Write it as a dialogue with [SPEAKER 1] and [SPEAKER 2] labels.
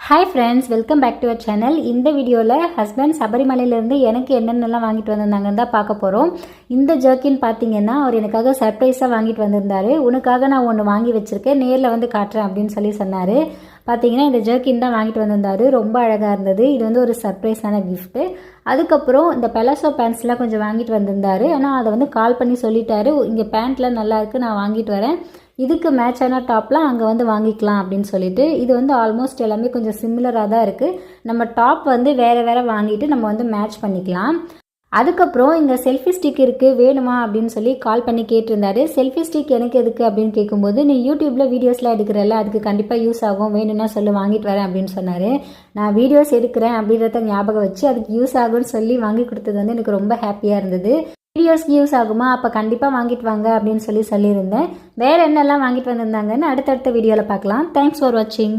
[SPEAKER 1] Hi friends, welcome back to our channel. இந்த வீடியோவில் husband சபரிமலையிலேருந்து எனக்கு என்னென்னலாம் வாங்கிட்டு வந்திருந்தாங்கன்னு தான் பார்க்க போகிறோம். இந்த ஜர்க்கின் பார்த்தீங்கன்னா அவர் எனக்காக சர்ப்ரைஸாக வாங்கிட்டு வந்திருந்தாரு. உனக்காக நான் ஒன்று வாங்கி வச்சுருக்கேன், நேரில் வந்து காட்டுறேன் அப்படின்னு சொல்லி சொன்னார். பார்த்தீங்கன்னா இந்த ஜர்க்கின் தான் வாங்கிட்டு வந்திருந்தாரு. ரொம்ப அழகாக இருந்தது. இது வந்து ஒரு சர்ப்ரைஸான கிஃப்ட்டு. அதுக்கப்புறம் இந்த பெலாசோ பேண்ட்ஸ்லாம் கொஞ்சம் வாங்கிட்டு வந்திருந்தாரு. ஆனால் அதை வந்து கால் பண்ணி சொல்லிட்டாரு, இங்கே பேண்ட்லாம் நல்லா இருக்குது, நான் வாங்கிட்டு வரேன், இதுக்கு மேட்சான டாப்லாம் அங்கே வந்து வாங்கிக்கலாம் அப்படின்னு சொல்லிட்டு. இது வந்து ஆல்மோஸ்ட் எல்லாமே கொஞ்சம் சிமிலராக தான் இருக்குது. நம்ம டாப் வந்து வேறு வேறு வாங்கிட்டு நம்ம வந்து மேட்ச் பண்ணிக்கலாம். அதுக்கப்புறம் இங்கே செல்ஃபி ஸ்டிக் இருக்குது, வேணுமா அப்படின்னு சொல்லி கால் பண்ணி கேட்டிருந்தாரு. செல்ஃபி ஸ்டிக் எனக்கு எதுக்கு அப்படின்னு கேட்கும்போது, நீ யூடியூப்பில் வீடியோஸ்லாம் எடுக்கிறல்ல, அதுக்கு கண்டிப்பாக யூஸ் ஆகும், வேணும்னா சொல்லி வாங்கிட்டு வரேன் அப்படின்னு சொன்னார். நான் வீடியோஸ் எடுக்கிறேன் அப்படின்றத ஞாபகம் வச்சு அதுக்கு யூஸ் ஆகும்னு சொல்லி வாங்கி கொடுத்தது வந்து எனக்கு ரொம்ப ஹாப்பியாக இருந்தது. வீடியோஸ்க்கு யூஸ் ஆகுமா, அப்போ கண்டிப்பாக வாங்கிட்டு வாங்க அப்படின்னு சொல்லியிருந்தேன். வேறு என்னெல்லாம் வாங்கிட்டு வந்திருந்தாங்கன்னு அடுத்தடுத்த வீடியோவில் பார்க்கலாம். தேங்க்ஸ் ஃபார் வாட்சிங்.